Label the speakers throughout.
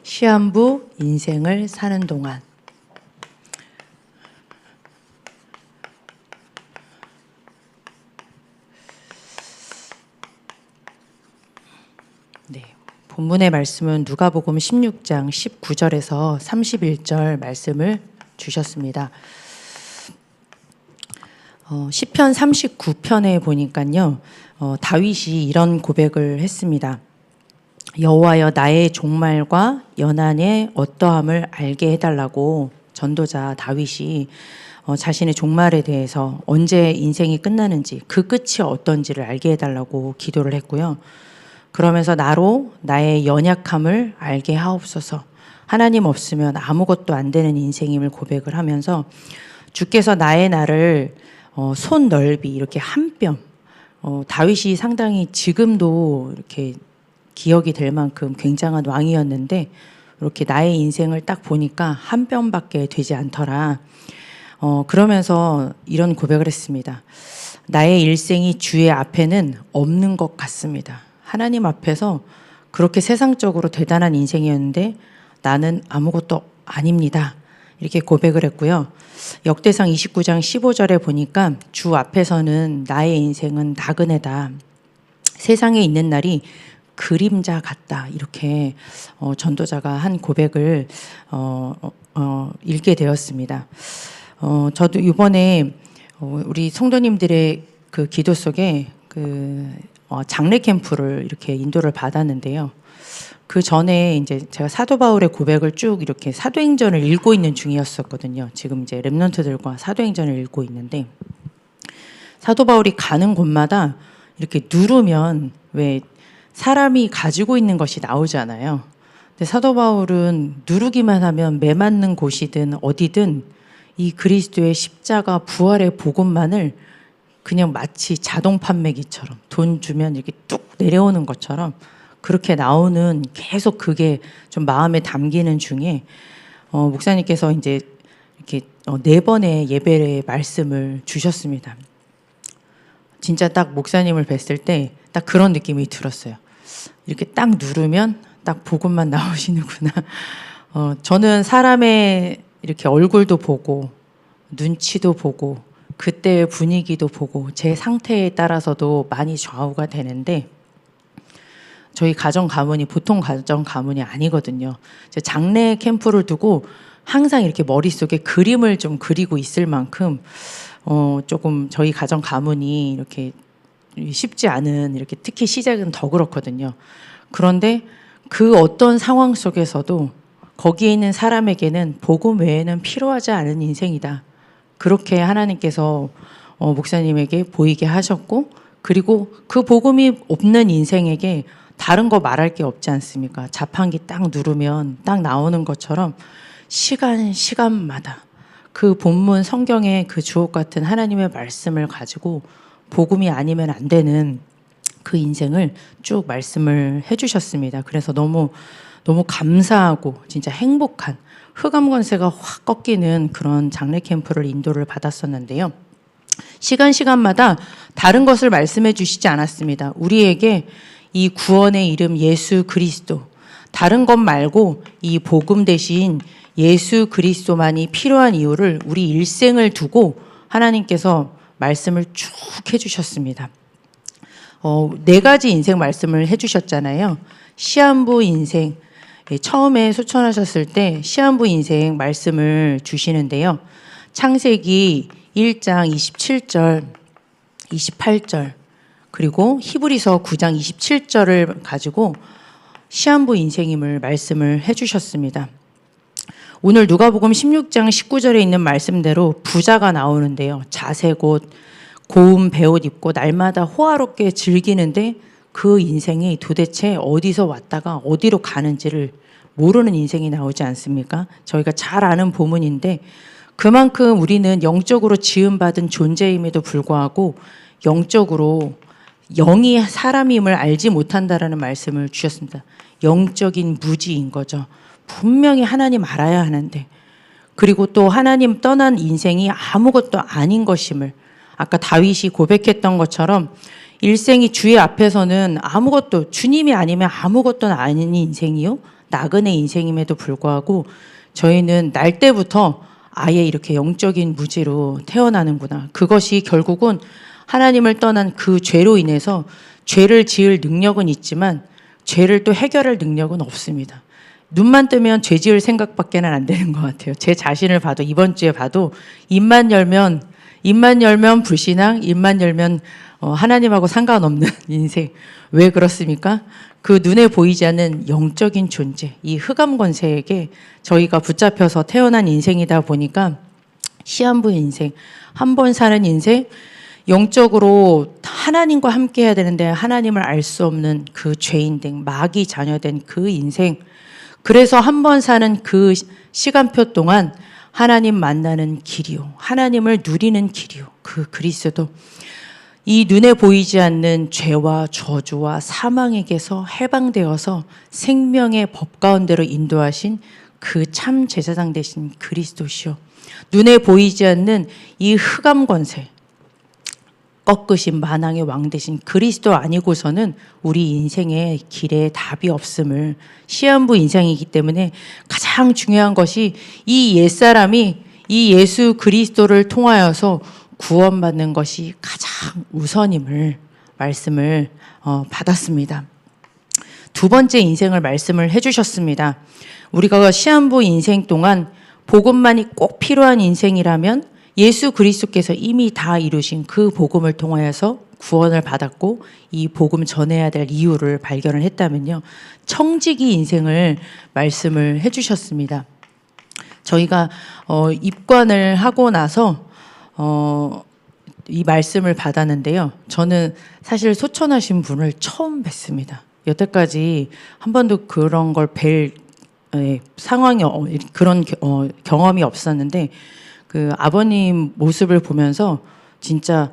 Speaker 1: 시한부 인생을 사는 동안. 네, 본문의 말씀은 누가복음 16장 19절에서 31절 말씀을 주셨습니다. 시편 39편에 보니까요, 다윗이 이런 고백을 했습니다. 여호와여, 나의 종말과 연한의 어떠함을 알게 해달라고 전도자 다윗이 자신의 종말에 대해서 언제 인생이 끝나는지, 그 끝이 어떤지를 알게 해달라고 기도를 했고요. 그러면서 나로 나의 연약함을 알게 하옵소서, 하나님 없으면 아무것도 안 되는 인생임을 고백을 하면서 주께서 나의 날을 손 넓이 이렇게 한 뼘, 다윗이 상당히 지금도 이렇게 기억이 될 만큼 굉장한 왕이었는데 이렇게 나의 인생을 딱 보니까 한 뼘밖에 되지 않더라. 그러면서 이런 고백을 했습니다. 나의 일생이 주의 앞에는 없는 것 같습니다. 하나님 앞에서 그렇게 세상적으로 대단한 인생이었는데 나는 아무것도 아닙니다. 이렇게 고백을 했고요. 역대상 29장 15절에 보니까 주 앞에서는 나의 인생은 나그네다. 세상에 있는 날이 그림자 같다. 이렇게 전도자가 한 고백을 읽게 되었습니다. 저도 이번에 우리 성도님들의 그 기도 속에 장례 캠프를 이렇게 인도를 받았는데요. 그 전에 이제 제가 사도 바울의 고백을 쭉 이렇게 사도행전을 읽고 있는 중이었었거든요. 지금 이제 랩런트들과 사도행전을 읽고 있는데 사도 바울이 가는 곳마다 이렇게 누르면 왜 사람이 가지고 있는 것이 나오잖아요. 근데 사도 바울은 누르기만 하면 매맞는 곳이든 어디든 이 그리스도의 십자가 부활의 복음만을 그냥 마치 자동 판매기처럼 돈 주면 이렇게 뚝 내려오는 것처럼 그렇게 나오는, 계속 그게 좀 마음에 담기는 중에 목사님께서 이제 이렇게 4번의 예배의 말씀을 주셨습니다. 진짜 딱 목사님을 뵀을 때 딱 그런 느낌이 들었어요. 이렇게 딱 누르면 딱 복음만 나오시는구나. 저는 사람의 이렇게 얼굴도 보고 눈치도 보고 그때의 분위기도 보고 제 상태에 따라서도 많이 좌우가 되는데 저희 가정 가문이 보통 가정 가문이 아니거든요. 장례 캠프를 두고 항상 이렇게 머릿속에 그림을 좀 그리고 있을 만큼 조금 저희 가정 가문이 이렇게 쉽지 않은, 이렇게 특히 시작은 더 그렇거든요. 그런데 그 어떤 상황 속에서도 거기에 있는 사람에게는 복음 외에는 필요하지 않은 인생이다. 그렇게 하나님께서 목사님에게 보이게 하셨고, 그리고 그 복음이 없는 인생에게 다른 거 말할 게 없지 않습니까? 자판기 딱 누르면 딱 나오는 것처럼 시간마다 그 본문 성경의 그 주옥 같은 하나님의 말씀을 가지고 복음이 아니면 안 되는 그 인생을 쭉 말씀을 해주셨습니다. 그래서 너무 감사하고 진짜 행복한, 흑암 권세가 확 꺾이는 그런 장례 캠프를 인도를 받았었는데요. 시간마다 다른 것을 말씀해 주시지 않았습니다. 우리에게 이 구원의 이름 예수 그리스도, 다른 것 말고 이 복음 대신 예수 그리스도만이 필요한 이유를 우리 일생을 두고 하나님께서 말씀을 쭉 해주셨습니다. 4가지 인생 말씀을 해주셨잖아요. 시한부 인생, 처음에 소천하셨을 때 시한부 인생 말씀을 주시는데요. 창세기 1장 27절, 28절, 그리고 히브리서 9장 27절을 가지고 시한부 인생임을 말씀을 해주셨습니다. 오늘 누가복음 16장 19절에 있는 말씀대로 부자가 나오는데요. 자색옷, 고운 베옷 입고 날마다 호화롭게 즐기는데 그 인생이 도대체 어디서 왔다가 어디로 가는지를 모르는 인생이 나오지 않습니까? 저희가 잘 아는 본문인데 그만큼 우리는 영적으로 지음받은 존재임에도 불구하고 영적으로 영이 사람임을 알지 못한다라는 말씀을 주셨습니다. 영적인 무지인 거죠. 분명히 하나님 알아야 하는데, 그리고 또 하나님 떠난 인생이 아무것도 아닌 것임을, 아까 다윗이 고백했던 것처럼 일생이 주의 앞에서는 아무것도, 주님이 아니면 아무것도 아닌 인생이요, 나그네 인생임에도 불구하고 저희는 날 때부터 아예 이렇게 영적인 무지로 태어나는구나. 그것이 결국은 하나님을 떠난 그 죄로 인해서 죄를 지을 능력은 있지만 죄를 또 해결할 능력은 없습니다. 눈만 뜨면 죄 지을 생각밖에는 안 되는 것 같아요. 제 자신을 봐도 이번 주에 봐도 입만 열면 불신앙, 입만 열면 하나님하고 상관없는 인생. 왜 그렇습니까? 그 눈에 보이지 않는 영적인 존재, 이 흑암 권세에게 저희가 붙잡혀서 태어난 인생이다 보니까 시한부 인생, 한 번 사는 인생, 영적으로 하나님과 함께 해야 되는데 하나님을 알 수 없는 그 죄인된 마귀 자녀된 그 인생. 그래서 한 번 사는 그 시간표 동안 하나님 만나는 길이요, 하나님을 누리는 길이요, 그 그리스도. 이 눈에 보이지 않는 죄와 저주와 사망에게서 해방되어서 생명의 법 가운데로 인도하신 그 참 제사장 되신 그리스도시요, 눈에 보이지 않는 이 흑암 권세, 꺾으신 만왕의 왕 되신 그리스도 아니고서는 우리 인생의 길에 답이 없음을, 시한부 인생이기 때문에 가장 중요한 것이 이 옛사람이 이 예수 그리스도를 통하여서 구원받는 것이 가장 우선임을 말씀을 받았습니다. 두 번째 인생을 말씀을 해주셨습니다. 우리가 시한부 인생 동안 복음만이 꼭 필요한 인생이라면 예수 그리스도께서 이미 다 이루신 그 복음을 통하여서 구원을 받았고 이 복음 전해야 될 이유를 발견을 했다면요, 청지기 인생을 말씀을 해주셨습니다. 저희가 입관을 하고 나서 이 말씀을 받았는데요, 저는 사실 소천하신 분을 처음 뵀습니다. 여태까지 한 번도 그런 걸 뵐 상황이 그런 경험이 없었는데 그 아버님 모습을 보면서 진짜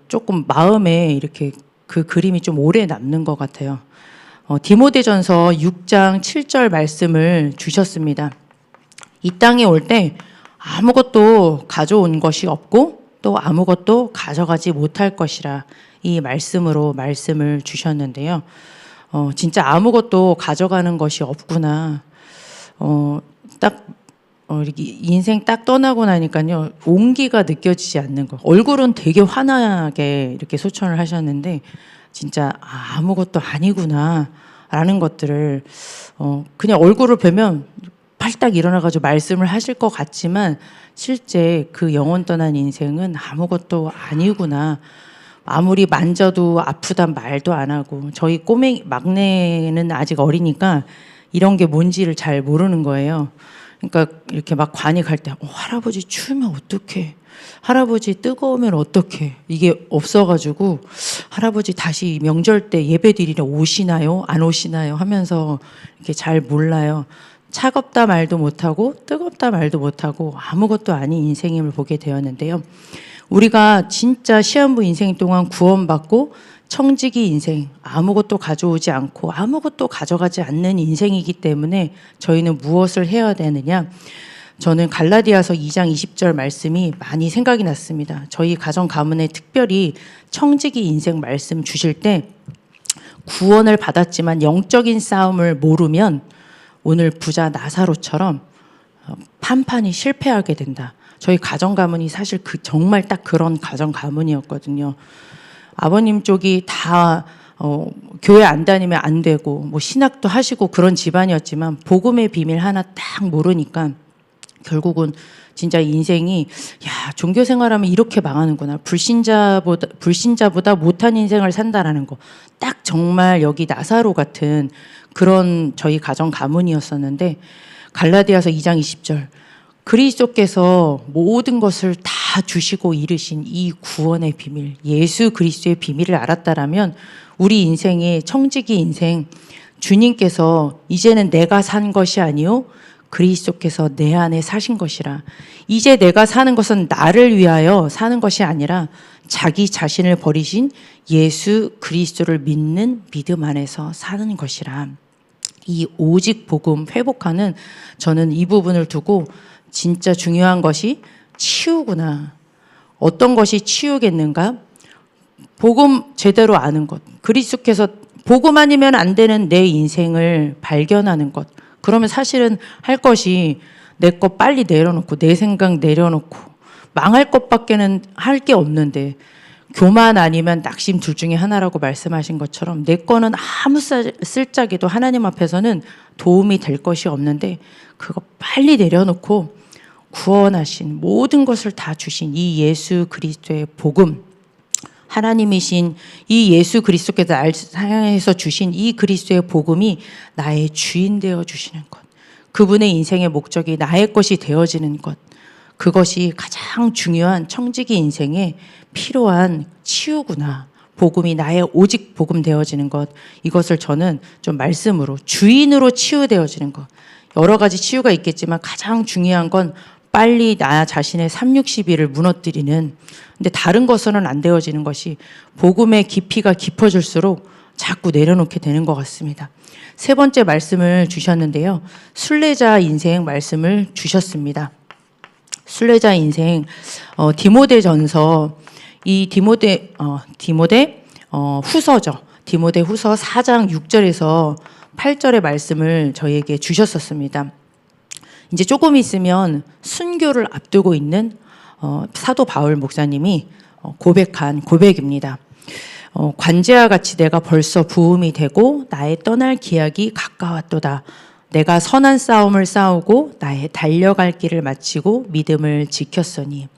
Speaker 1: 조금 마음에 이렇게 그 그림이 좀 오래 남는 것 같아요. 디모데전서 6장 7절 말씀을 주셨습니다. 이 땅에 올 때 아무것도 가져온 것이 없고 또 아무것도 가져가지 못할 것이라, 이 말씀으로 말씀을 주셨는데요. 진짜 아무것도 가져가는 것이 없구나. 이렇게 인생 딱 떠나고 나니까요, 온기가 느껴지지 않는 거. 얼굴은 되게 환하게 이렇게 소천을 하셨는데 진짜 아무것도 아니구나 라는 것들을 그냥 얼굴을 뵈면 팔딱 일어나가지고 말씀을 하실 것 같지만 실제 그 영혼 떠난 인생은 아무것도 아니구나. 아무리 만져도 아프단 말도 안 하고, 저희 꼬맹이 막내는 아직 어리니까 이런 게 뭔지를 잘 모르는 거예요. 그러니까 이렇게 막 관이 갈 때 할아버지 추우면 어떡해, 할아버지 뜨거우면 어떡해, 이게 없어가지고 할아버지 다시 명절 때 예배 드리러 오시나요 안 오시나요 하면서 이렇게 잘 몰라요. 차갑다 말도 못하고 뜨겁다 말도 못하고 아무것도 아닌 인생임을 보게 되었는데요, 우리가 진짜 시한부 인생 동안 구원받고 청지기 인생, 아무것도 가져오지 않고 아무것도 가져가지 않는 인생이기 때문에 저희는 무엇을 해야 되느냐? 저는 갈라디아서 2장 20절 말씀이 많이 생각이 났습니다. 저희 가정 가문에 특별히 청지기 인생 말씀 주실 때 구원을 받았지만 영적인 싸움을 모르면 오늘 부자 나사로처럼 판판이 실패하게 된다. 저희 가정 가문이 사실 정말 딱 그런 가정 가문이었거든요. 아버님 쪽이 다 교회 안 다니면 안 되고 뭐 신학도 하시고 그런 집안이었지만 복음의 비밀 하나 딱 모르니까 결국은 진짜 인생이, 야, 종교 생활하면 이렇게 망하는구나, 불신자보다 못한 인생을 산다라는 거, 딱 정말 여기 나사로 같은 그런 저희 가정 가문이었었는데, 갈라디아서 2장 20절, 그리스도께서 모든 것을 다 주시고 이르신 이 구원의 비밀, 예수 그리스도의 비밀을 알았다라면 우리 인생의 청지기 인생, 주님께서 이제는 내가 산 것이 아니요 그리스도께서 내 안에 사신 것이라, 이제 내가 사는 것은 나를 위하여 사는 것이 아니라 자기 자신을 버리신 예수 그리스도를 믿는 믿음 안에서 사는 것이라. 이 오직 복음 회복하는, 저는 이 부분을 두고 진짜 중요한 것이 치유구나. 어떤 것이 치유겠는가? 복음 제대로 아는 것. 그리스도께서 복음 아니면 안 되는 내 인생을 발견하는 것. 그러면 사실은 할 것이 내 거 빨리 내려놓고 내 생각 내려놓고 망할 것밖에는 할 게 없는데, 교만 아니면 낙심 둘 중에 하나라고 말씀하신 것처럼 내 거는 아무 쓸짝에도 하나님 앞에서는 도움이 될 것이 없는데, 그거 빨리 내려놓고 구원하신 모든 것을 다 주신 이 예수 그리스도의 복음, 하나님이신 이 예수 그리스도께서 날 사랑해서 주신 이 그리스도의 복음이 나의 주인 되어 주시는 것, 그분의 인생의 목적이 나의 것이 되어지는 것, 그것이 가장 중요한 청지기 인생에 필요한 치유구나. 복음이 나의 오직 복음 되어지는 것, 이것을 저는 좀 말씀으로 주인으로 치유되어지는 것, 여러 가지 치유가 있겠지만 가장 중요한 건 빨리 나 자신의 360일을 무너뜨리는, 근데 다른 것으로는 안 되어지는 것이 복음의 깊이가 깊어질수록 자꾸 내려놓게 되는 것 같습니다. 세 번째 말씀을 주셨는데요. 순례자 인생 말씀을 주셨습니다. 순례자 인생, 디모데전서, 이 디모데 후서죠. 디모데 후서 4장 6절에서 8절의 말씀을 저희에게 주셨었습니다. 이제 조금 있으면 순교를 앞두고 있는 사도 바울 목사님이 고백한 고백입니다. 관제와 같이 내가 벌써 부음이 되고 나의 떠날 기약이 가까웠도다. 내가 선한 싸움을 싸우고 나의 달려갈 길을 마치고 믿음을 지켰으니.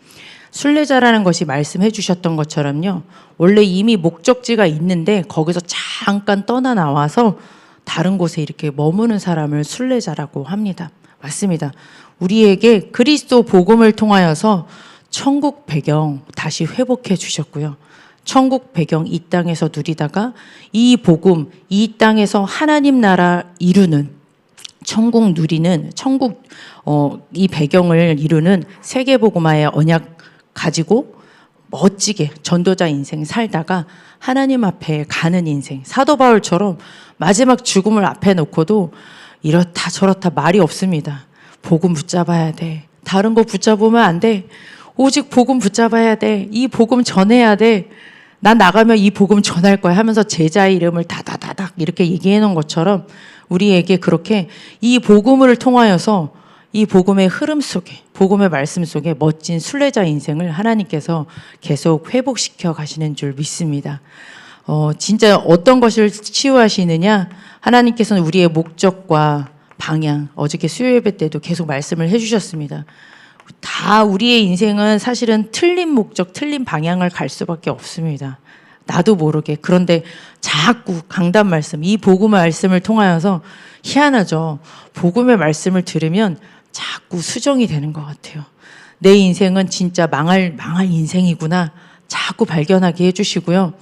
Speaker 1: 순례자라는 것이 말씀해 주셨던 것처럼요, 원래 이미 목적지가 있는데 거기서 잠깐 떠나 나와서 다른 곳에 이렇게 머무는 사람을 순례자라고 합니다. 맞습니다. 우리에게 그리스도 복음을 통하여서 천국 배경 다시 회복해 주셨고요. 천국 배경 이 땅에서 누리다가 이 복음, 이 땅에서 하나님 나라 이루는, 천국 누리는, 천국 이 배경을 이루는 세계복음화의 언약 가지고 멋지게 전도자 인생 살다가 하나님 앞에 가는 인생, 사도 바울처럼 마지막 죽음을 앞에 놓고도 이렇다 저렇다 말이 없습니다. 복음 붙잡아야 돼. 다른 거 붙잡으면 안 돼. 오직 복음 붙잡아야 돼. 이 복음 전해야 돼. 난 나가면 이 복음 전할 거야 하면서 제자의 이름을 다다다닥 이렇게 얘기해 놓은 것처럼 우리에게 그렇게 이 복음을 통하여서 이 복음의 흐름 속에, 복음의 말씀 속에 멋진 순례자 인생을 하나님께서 계속 회복시켜 가시는 줄 믿습니다. 진짜 어떤 것을 치유하시느냐? 하나님께서는 우리의 목적과 방향, 어저께 수요 예배 때도 계속 말씀을 해주셨습니다. 다 우리의 인생은 사실은 틀린 목적, 틀린 방향을 갈 수밖에 없습니다. 나도 모르게. 그런데 자꾸 강단 말씀, 이 복음의 말씀을 통하여서 희한하죠. 복음의 말씀을 들으면 자꾸 수정이 되는 것 같아요. 내 인생은 진짜 망할 인생이구나. 자꾸 발견하게 해주시고요.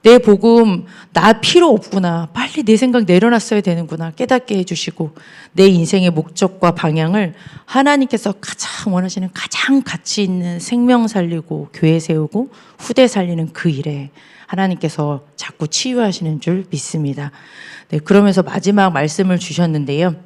Speaker 1: 내 복음 나 필요 없구나. 빨리 내 생각 내려놨어야 되는구나. 깨닫게 해주시고 내 인생의 목적과 방향을 하나님께서 가장 원하시는 가장 가치 있는 생명 살리고 교회 세우고 후대 살리는 그 일에 하나님께서 자꾸 치유하시는 줄 믿습니다. 네, 그러면서 마지막 말씀을 주셨는데요.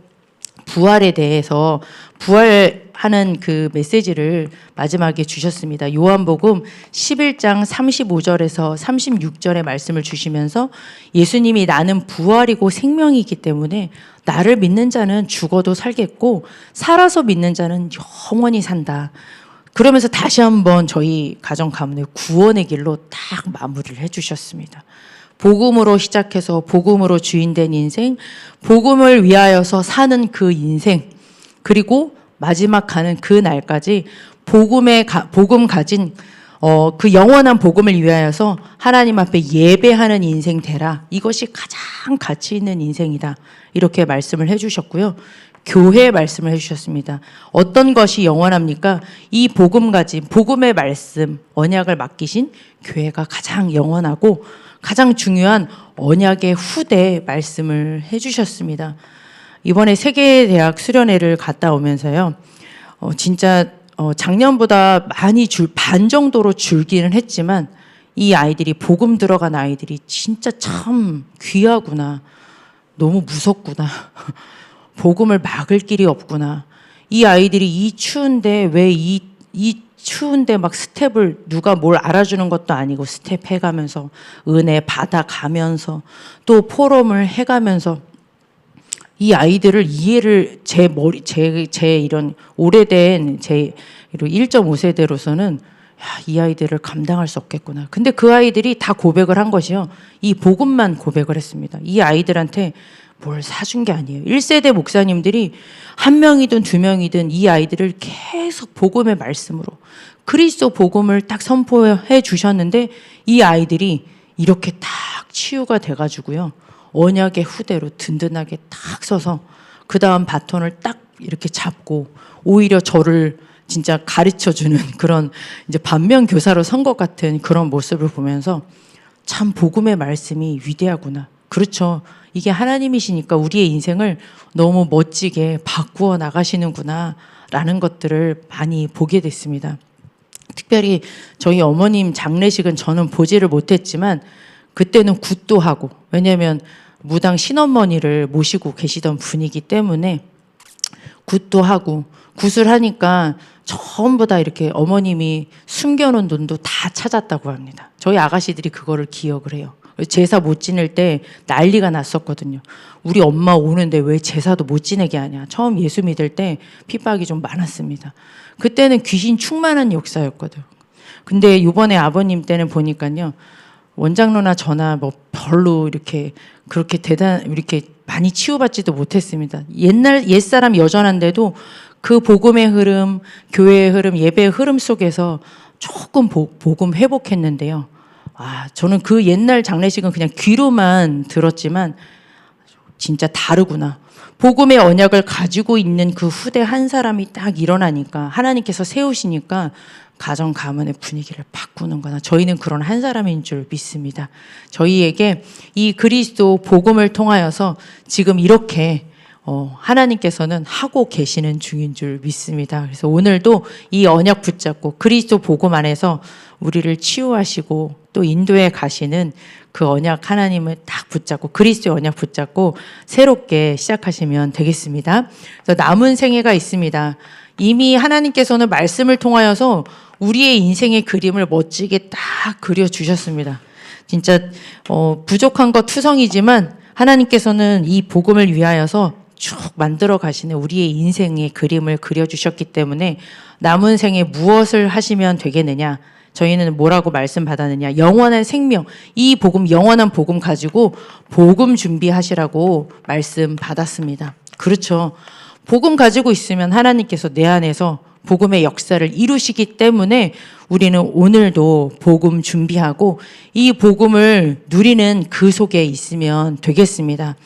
Speaker 1: 부활에 대해서 부활하는 그 메시지를 마지막에 주셨습니다. 요한복음 11장 35절에서 36절의 말씀을 주시면서 예수님이 나는 부활이고 생명이기 때문에 나를 믿는 자는 죽어도 살겠고 살아서 믿는 자는 영원히 산다. 그러면서 다시 한번 저희 가정 가문의 구원의 길로 딱 마무리를 해주셨습니다. 복음으로 시작해서 복음으로 주인된 인생, 복음을 위하여서 사는 그 인생, 그리고 마지막 가는 그 날까지 복음 가진 그 영원한 복음을 위하여서 하나님 앞에 예배하는 인생 되라. 이것이 가장 가치 있는 인생이다. 이렇게 말씀을 해주셨고요. 교회의 말씀을 해주셨습니다. 어떤 것이 영원합니까? 이 복음 가진 복음의 말씀, 언약을 맡기신 교회가 가장 영원하고 가장 중요한 언약의 후대 말씀을 해주셨습니다. 이번에 세계대학 수련회를 갔다 오면서요, 진짜 작년보다 많이 반 정도로 줄기는 했지만 이 아이들이 복음 들어간 아이들이 진짜 참 귀하구나. 너무 무섭구나. 복음을 막을 길이 없구나. 이 아이들이 이 추운데 왜 이 추운데 막 스텝을 누가 뭘 알아주는 것도 아니고 스텝 해가면서 은혜 받아가면서 또 포럼을 해가면서 이 아이들을 이해를 제 이런 오래된 제 1.5세대로서는 이 아이들을 감당할 수 없겠구나. 근데 그 아이들이 다 고백을 한 것이요. 이 복음만 고백을 했습니다. 이 아이들한테 뭘 사준 게 아니에요. 1세대 목사님들이 한 명이든 두 명이든 이 아이들을 계속 복음의 말씀으로 그리스도 복음을 딱 선포해 주셨는데 이 아이들이 이렇게 딱 치유가 돼가지고요. 언약의 후대로 든든하게 딱 서서 그 다음 바톤을 딱 이렇게 잡고 오히려 저를 진짜 가르쳐주는 그런 이제 반면 교사로 선 것 같은 그런 모습을 보면서 참 복음의 말씀이 위대하구나. 그렇죠. 이게 하나님이시니까 우리의 인생을 너무 멋지게 바꾸어 나가시는구나 라는 것들을 많이 보게 됐습니다. 특별히 저희 어머님 장례식은 저는 보지를 못했지만 그때는 굿도 하고, 왜냐하면 무당 신어머니를 모시고 계시던 분이기 때문에 굿도 하고, 굿을 하니까 전부 다 이렇게 어머님이 숨겨놓은 돈도 다 찾았다고 합니다. 저희 아가씨들이 그거를 기억을 해요. 제사 못 지낼 때 난리가 났었거든요. 우리 엄마 오는데 왜 제사도 못 지내게 하냐. 처음 예수 믿을 때 핍박이 좀 많았습니다. 그때는 귀신 충만한 역사였거든요. 근데 이번에 아버님 때는 보니까요. 원장로나 저나 뭐 별로 이렇게 그렇게 이렇게 많이 치유받지도 못했습니다. 옛사람 여전한데도 그 복음의 흐름, 교회의 흐름, 예배의 흐름 속에서 조금 복음 회복했는데요. 저는 그 옛날 장례식은 그냥 귀로만 들었지만 진짜 다르구나. 복음의 언약을 가지고 있는 그 후대 한 사람이 딱 일어나니까 하나님께서 세우시니까 가정 가문의 분위기를 바꾸는구나. 저희는 그런 한 사람인 줄 믿습니다. 저희에게 이 그리스도 복음을 통하여서 지금 이렇게 하나님께서는 하고 계시는 중인 줄 믿습니다. 그래서 오늘도 이 언약 붙잡고 그리스도 복음 안에서 우리를 치유하시고 또 인도에 가시는 그 언약 하나님을 딱 붙잡고 그리스도의 언약 붙잡고 새롭게 시작하시면 되겠습니다. 그래서 남은 생애가 있습니다. 이미 하나님께서는 말씀을 통하여서 우리의 인생의 그림을 멋지게 딱 그려주셨습니다. 진짜 부족한 것 투성이지만 하나님께서는 이 복음을 위하여서 쭉 만들어 가시는 우리의 인생의 그림을 그려주셨기 때문에 남은 생에 무엇을 하시면 되겠느냐. 저희는 뭐라고 말씀 받았느냐. 영원한 생명, 이 복음, 영원한 복음 가지고 복음 준비하시라고 말씀 받았습니다. 그렇죠. 복음 가지고 있으면 하나님께서 내 안에서 복음의 역사를 이루시기 때문에 우리는 오늘도 복음 준비하고 이 복음을 누리는 그 속에 있으면 되겠습니다.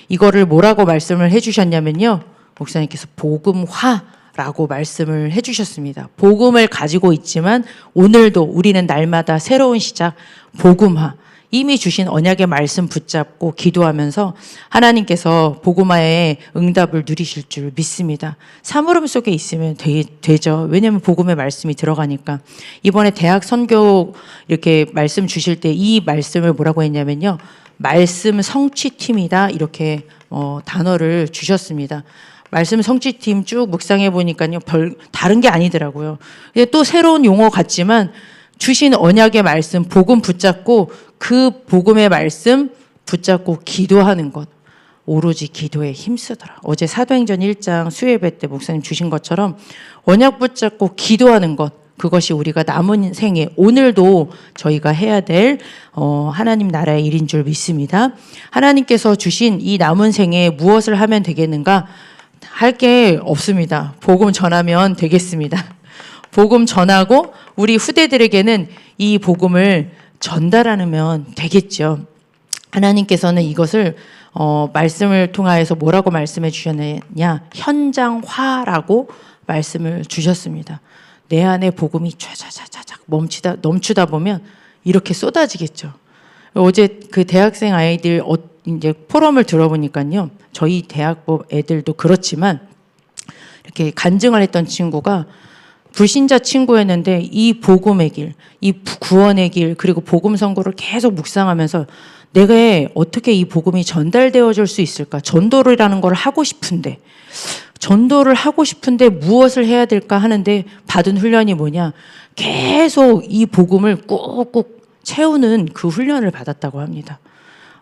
Speaker 1: 이거를 뭐라고 말씀을 해주셨냐면요. 목사님께서 복음화라고 말씀을 해주셨습니다. 복음을 가지고 있지만 오늘도 우리는 날마다 새로운 시작, 복음화. 이미 주신 언약의 말씀 붙잡고 기도하면서 하나님께서 복음화의 응답을 누리실 줄 믿습니다. 사물음 속에 있으면 되죠. 왜냐하면 복음의 말씀이 들어가니까. 이번에 대학 선교 이렇게 말씀 주실 때 이 말씀을 뭐라고 했냐면요. 말씀 성취팀이다 이렇게 단어를 주셨습니다. 말씀 성취팀 쭉 묵상해 보니까요. 다른 게 아니더라고요. 또 새로운 용어 같지만 주신 언약의 말씀, 복음 붙잡고 그 복음의 말씀 붙잡고 기도하는 것. 오로지 기도에 힘쓰더라. 어제 사도행전 1장 수요예배 때 목사님 주신 것처럼 언약 붙잡고 기도하는 것. 그것이 우리가 남은 생에 오늘도 저희가 해야 될 하나님 나라의 일인 줄 믿습니다. 하나님께서 주신 이 남은 생에 무엇을 하면 되겠는가? 할 게 없습니다. 복음 전하면 되겠습니다. 복음 전하고 우리 후대들에게는 이 복음을 전달하면 되겠죠. 하나님께서는 이것을 말씀을 통하여서 뭐라고 말씀해 주셨느냐? 현장화라고 말씀을 주셨습니다. 내 안에 복음이 촤자자자작 넘치다 보면 이렇게 쏟아지겠죠. 어제 그 대학생 아이들 이제 포럼을 들어보니까요. 저희 대학부 애들도 그렇지만 이렇게 간증을 했던 친구가 불신자 친구였는데 이 복음의 길, 이 구원의 길, 그리고 복음 선고를 계속 묵상하면서 내가 어떻게 이 복음이 전달되어 줄 수 있을까? 전도라는 걸 하고 싶은데 전도를 하고 싶은데 무엇을 해야 될까 하는데 받은 훈련이 뭐냐? 계속 이 복음을 꾹꾹 채우는 그 훈련을 받았다고 합니다.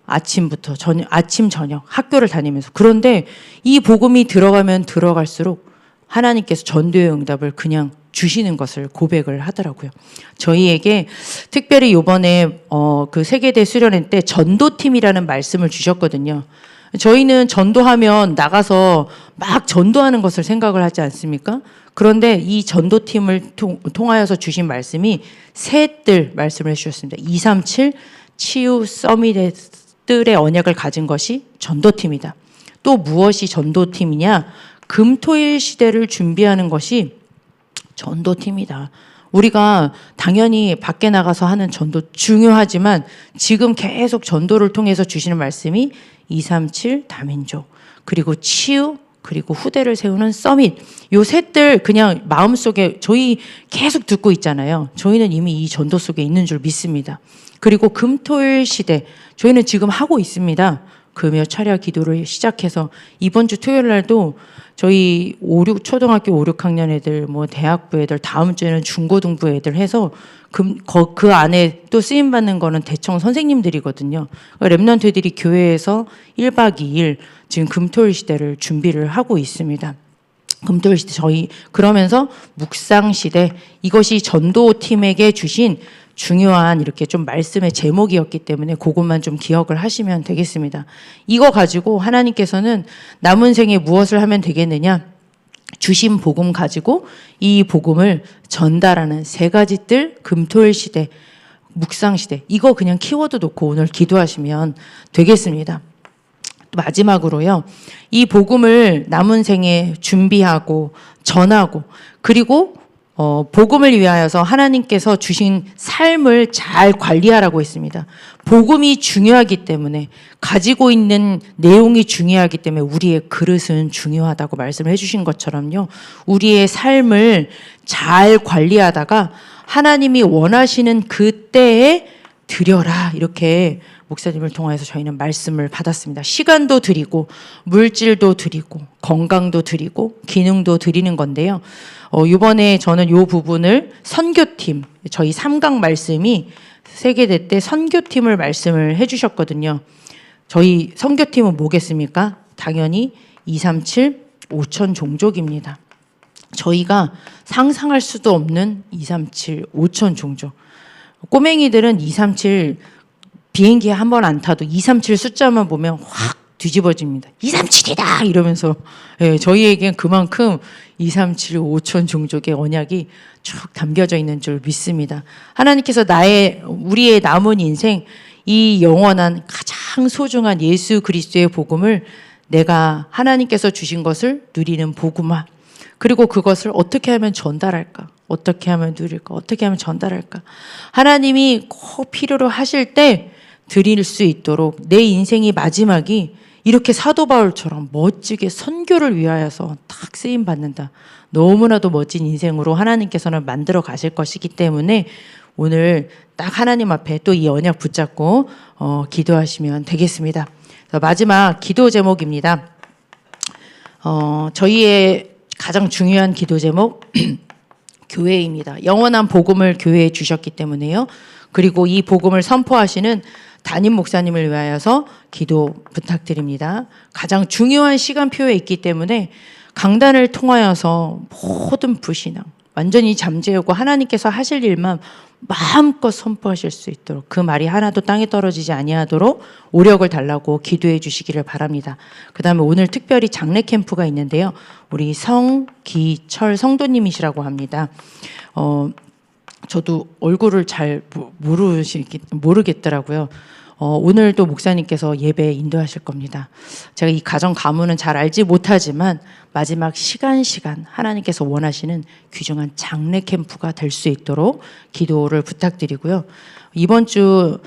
Speaker 1: 아침부터 아침 저녁 학교를 다니면서. 그런데 이 복음이 들어가면 들어갈수록 하나님께서 전도의 응답을 그냥 주시는 것을 고백을 하더라고요. 저희에게 특별히 이번에 그 세계대 수련회 때 전도팀이라는 말씀을 주셨거든요. 저희는 전도하면 나가서 막 전도하는 것을 생각을 하지 않습니까? 그런데 이 전도팀을 통하여서 주신 말씀이 세 뜰 말씀을 해주셨습니다. 237 치유 서밋들의 언약을 가진 것이 전도팀이다. 또 무엇이 전도팀이냐? 금토일 시대를 준비하는 것이 전도팀이다. 우리가 당연히 밖에 나가서 하는 전도 중요하지만 지금 계속 전도를 통해서 주시는 말씀이 237 다민족, 그리고 치유, 그리고 후대를 세우는 서밋. 요 셋들 그냥 마음속에 저희 계속 듣고 있잖아요. 저희는 이미 이 전도 속에 있는 줄 믿습니다. 그리고 금토일 시대 저희는 지금 하고 있습니다. 금요 철야 기도를 시작해서 이번 주 토요일 날도 저희 초등학교 5, 6학년 애들, 뭐 대학부 애들, 다음 주에는 중고등부 애들 해서 그 안에 또 쓰임 받는 거는 대청 선생님들이거든요. 랩런트 애들이 교회에서 1박 2일 지금 금토일 시대를 준비를 하고 있습니다. 금토일 시대 저희 그러면서 묵상 시대, 이것이 전도팀에게 주신 중요한 이렇게 좀 말씀의 제목이었기 때문에 그것만 좀 기억을 하시면 되겠습니다. 이거 가지고 하나님께서는 남은 생에 무엇을 하면 되겠느냐? 주신 복음 가지고 이 복음을 전달하는 세 가지 뜰, 금토일 시대, 묵상 시대, 이거 그냥 키워드 놓고 오늘 기도하시면 되겠습니다. 또 마지막으로요, 이 복음을 남은 생에 준비하고 전하고, 그리고 복음을 위하여서 하나님께서 주신 삶을 잘 관리하라고 했습니다. 복음이 중요하기 때문에, 가지고 있는 내용이 중요하기 때문에 우리의 그릇은 중요하다고 말씀을 해주신 것처럼요, 우리의 삶을 잘 관리하다가 하나님이 원하시는 그때에 드려라, 이렇게 목사님을 통해서 저희는 말씀을 받았습니다. 시간도 드리고 물질도 드리고 건강도 드리고 기능도 드리는 건데요. 이번에 저는 이 부분을 선교팀, 저희 3강 말씀이 세계대 때 선교팀을 말씀을 해주셨거든요. 저희 선교팀은 뭐겠습니까? 당연히 237 5천 종족입니다. 저희가 상상할 수도 없는 237 5천 종족. 꼬맹이들은 237 비행기에 한 번 안 타도 237 숫자만 보면 확 뒤집어집니다. 237이다 이러면서, 예, 저희에겐 그만큼 237 5천 종족의 언약이 쭉 담겨져 있는 줄 믿습니다. 하나님께서 우리의 남은 인생, 이 영원한 가장 소중한 예수 그리스도의 복음을, 내가 하나님께서 주신 것을 누리는 복음화, 그리고 그것을 어떻게 하면 전달할까? 어떻게 하면 누릴까? 어떻게 하면 전달할까? 하나님이 꼭 필요로 하실 때 드릴 수 있도록 내 인생이 마지막이 이렇게 사도 바울처럼 멋지게 선교를 위하여서 딱 쓰임 받는다. 너무나도 멋진 인생으로 하나님께서는 만들어 가실 것이기 때문에 오늘 딱 하나님 앞에 또 이 언약 붙잡고 기도하시면 되겠습니다. 마지막 기도 제목입니다. 저희의 가장 중요한 기도 제목 교회입니다. 영원한 복음을 교회에 주셨기 때문에요. 그리고 이 복음을 선포하시는 담임 목사님을 위하여서 기도 부탁드립니다. 가장 중요한 시간표에 있기 때문에 강단을 통하여서 모든 불신앙 완전히 잠재우고 하나님께서 하실 일만 마음껏 선포하실 수 있도록, 그 말이 하나도 땅에 떨어지지 아니하도록 오력을 달라고 기도해 주시기를 바랍니다. 그 다음에 오늘 특별히 장례 캠프가 있는데요. 우리 성기철 성도님이시라고 합니다. 저도 얼굴을 잘 모르겠더라고요. 오늘도 목사님께서 예배 인도하실 겁니다. 제가 이 가정 가문은 잘 알지 못하지만 마지막 시간 하나님께서 원하시는 귀중한 장례 캠프가 될 수 있도록 기도를 부탁드리고요. 이번 주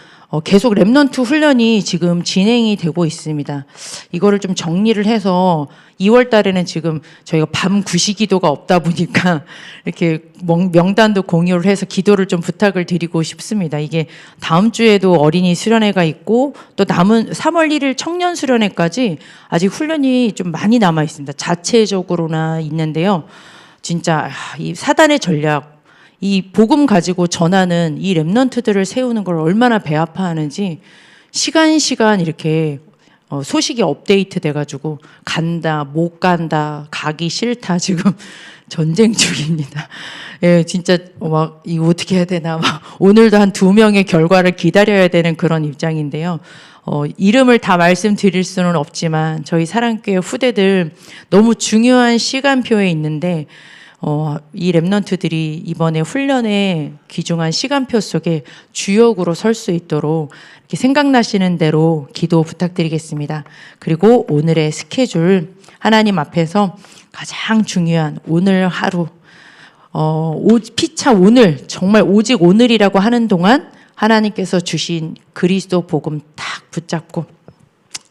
Speaker 1: 계속 렘넌트 훈련이 지금 진행이 되고 있습니다. 이거를 좀 정리를 해서 2월 달에는 지금 저희가 밤 9시 기도가 없다 보니까 이렇게 명단도 공유를 해서 기도를 좀 부탁을 드리고 싶습니다. 이게 다음 주에도 어린이 수련회가 있고 또 남은 3월 1일 청년 수련회까지 아직 훈련이 좀 많이 남아 있습니다. 자체적으로나 있는데요. 진짜 이 사단의 전략, 이 복음 가지고 전하는 이 렘넌트들을 세우는 걸 얼마나 배 아파하는지 시간 이렇게 소식이 업데이트 돼가지고 간다, 못 간다, 가기 싫다 지금 전쟁 중입니다. 예, 진짜 막 이거 어떻게 해야 되나 막 오늘도 한 2명의 결과를 기다려야 되는 그런 입장인데요. 이름을 다 말씀드릴 수는 없지만 저희 사랑교회 후대들 너무 중요한 시간표에 있는데 이 렘넌트들이 이번에 훈련에 귀중한 시간표 속에 주역으로 설 수 있도록 이렇게 생각나시는 대로 기도 부탁드리겠습니다. 그리고 오늘의 스케줄 하나님 앞에서 가장 중요한 오늘 하루 피차 오늘 정말 오직 오늘이라고 하는 동안 하나님께서 주신 그리스도 복음 딱 붙잡고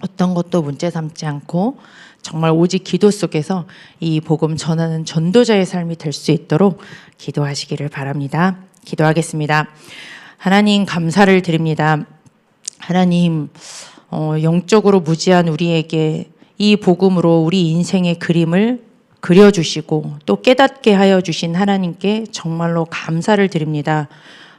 Speaker 1: 어떤 것도 문제 삼지 않고 정말 오직 기도 속에서 이 복음 전하는 전도자의 삶이 될 수 있도록 기도하시기를 바랍니다. 기도하겠습니다. 하나님 감사를 드립니다. 하나님 영적으로 무지한 우리에게 이 복음으로 우리 인생의 그림을 그려주시고 또 깨닫게 하여 주신 하나님께 정말로 감사를 드립니다.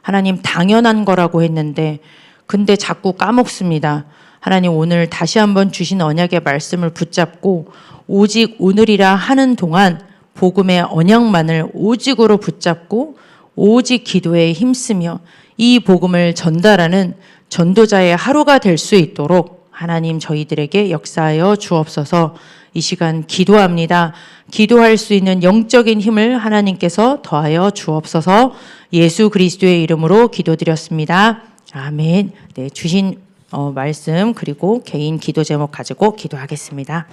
Speaker 1: 하나님 당연한 거라고 했는데 근데 자꾸 까먹습니다. 하나님 오늘 다시 한번 주신 언약의 말씀을 붙잡고 오직 오늘이라 하는 동안 복음의 언약만을 오직으로 붙잡고 오직 기도에 힘쓰며 이 복음을 전달하는 전도자의 하루가 될 수 있도록 하나님 저희들에게 역사하여 주옵소서. 이 시간 기도합니다. 기도할 수 있는 영적인 힘을 하나님께서 더하여 주옵소서. 예수 그리스도의 이름으로 기도드렸습니다. 아멘. 네, 주신 말씀 그리고 개인 기도 제목 가지고 기도하겠습니다.